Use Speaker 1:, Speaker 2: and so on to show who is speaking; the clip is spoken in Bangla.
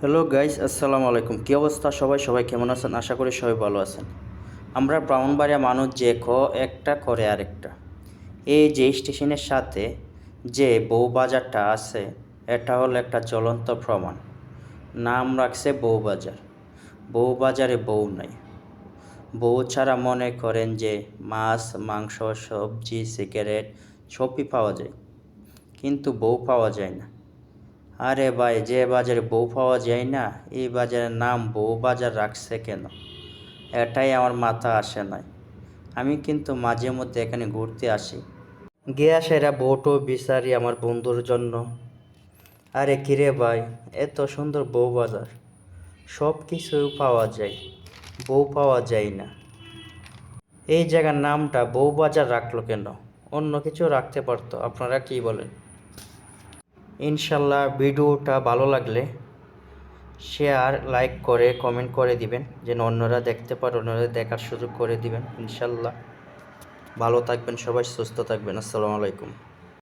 Speaker 1: হ্যালো গাইস, আসসালামু আলাইকুম। কী অবস্থা সবাই? সবাই কেমন আছেন? আশা করি সবাই ভালো আছেন। আমরা ব্রাহ্মণবাড়িয়া মানুষ যে একটা করে আরেকটা। এই যে স্টেশনের সাথে যে বউবাজারটা আছে, এটা হলো একটা জ্বলন্ত প্রমাণ। নাম রাখছে বউবাজার। বউবাজারে বউ নাই। বউ ছাড়া মনে করেন যে মাছ, মাংস, সবজি, সিগারেট সবই পাওয়া যায়, কিন্তু বউ পাওয়া যায় না। আরে ভাই, যে বাজারে বউ পাওয়া যায় না, এই বাজারের নাম বউ বাজার রাখছে কেন? এটাই আমার মাথা আসে নাই। আমি কিন্তু মাঝে মধ্যে এখানে ঘুরতে আসি, গিয়া সেরা বউটো বিচারি আমার বন্ধুর জন্য। আরে কিরে ভাই, এত সুন্দর বউ বাজার, সব কিছুই পাওয়া যায়, বউ পাওয়া যায় না। এই জায়গার নামটা বউ বাজার রাখলো কেন? অন্য কিছু রাখতে পারতো। আপনারা কি বলেন? ইনশাল্লাহ ভিডিওটা ভালো লাগলে শেয়ার, লাইক করে কমেন্ট করে দিবেন, যেন অন্যরা দেখতে পারে, অন্যরা দেখার সুযোগ করে দিবেন। ইনশাল্লাহ ভালো থাকবেন সবাই, সুস্থ থাকবেন। আসসালামু আলাইকুম।